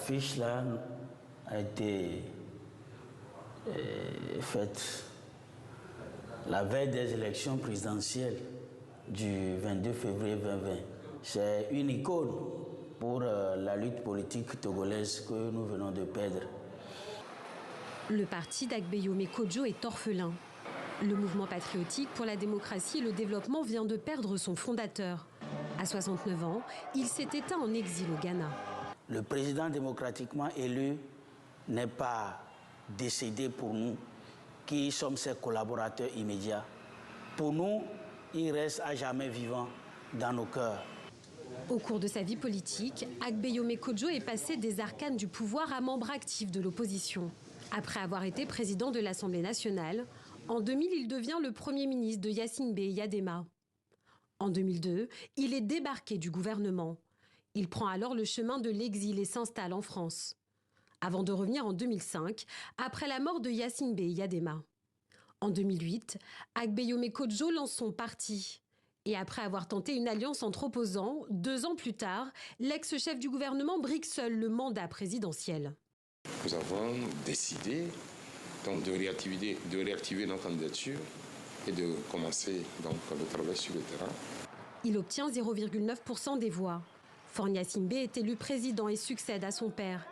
L'affiche là a été faite la veille des élections présidentielles du 22 février 2020. C'est une icône pour la lutte politique togolaise que nous venons de perdre. Le parti d'Agbeyome Kodjo est orphelin. Le mouvement patriotique pour la démocratie et le développement vient de perdre son fondateur. À 69 ans, il s'est éteint en exil au Ghana. Le président démocratiquement élu n'est pas décédé pour nous, qui sommes ses collaborateurs immédiats. Pour nous, il reste à jamais vivant dans nos cœurs. Au cours de sa vie politique, Agbeyome Kodjo est passé des arcanes du pouvoir à membre actif de l'opposition. Après avoir été président de l'Assemblée nationale, en 2000, il devient le Premier ministre de Yacine-Bé Yadema. En 2002, il est débarqué du gouvernement. Il prend alors le chemin de l'exil et s'installe en France. Avant de revenir en 2005, après la mort de Yacine-Bé Yadema. En 2008, Agbeyome Kodjo lance son parti. Et après avoir tenté une alliance entre opposants, 2 ans plus tard, l'ex-chef du gouvernement brigue seul le mandat présidentiel. Nous avons décidé donc, de réactiver notre candidature et de commencer donc, le travail sur le terrain. Il obtient 0,9% des voix. Faure Gnassingbé est élu président et succède à son père.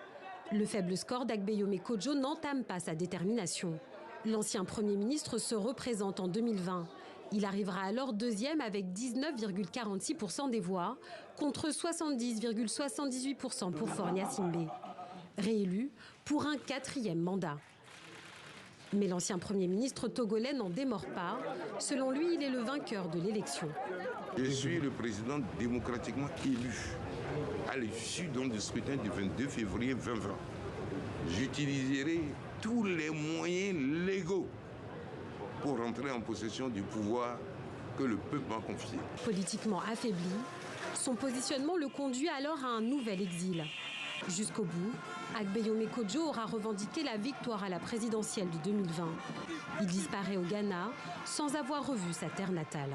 Le faible score d'Agbeyome Kodjo n'entame pas sa détermination. L'ancien Premier ministre se représente en 2020. Il arrivera alors deuxième avec 19,46% des voix contre 70,78% pour Faure Gnassingbé. Réélu pour un 4e mandat. Mais l'ancien Premier ministre togolais n'en démord pas. Selon lui, il est le vainqueur de l'élection. Je suis le président démocratiquement élu à l'issue du scrutin du 22 février 2020. J'utiliserai tous les moyens légaux pour rentrer en possession du pouvoir que le peuple m'a confié. Politiquement affaibli, son positionnement le conduit alors à un nouvel exil. Jusqu'au bout, Agbeyome Kodjo aura revendiqué la victoire à la présidentielle de 2020. Il disparaît au Ghana sans avoir revu sa terre natale.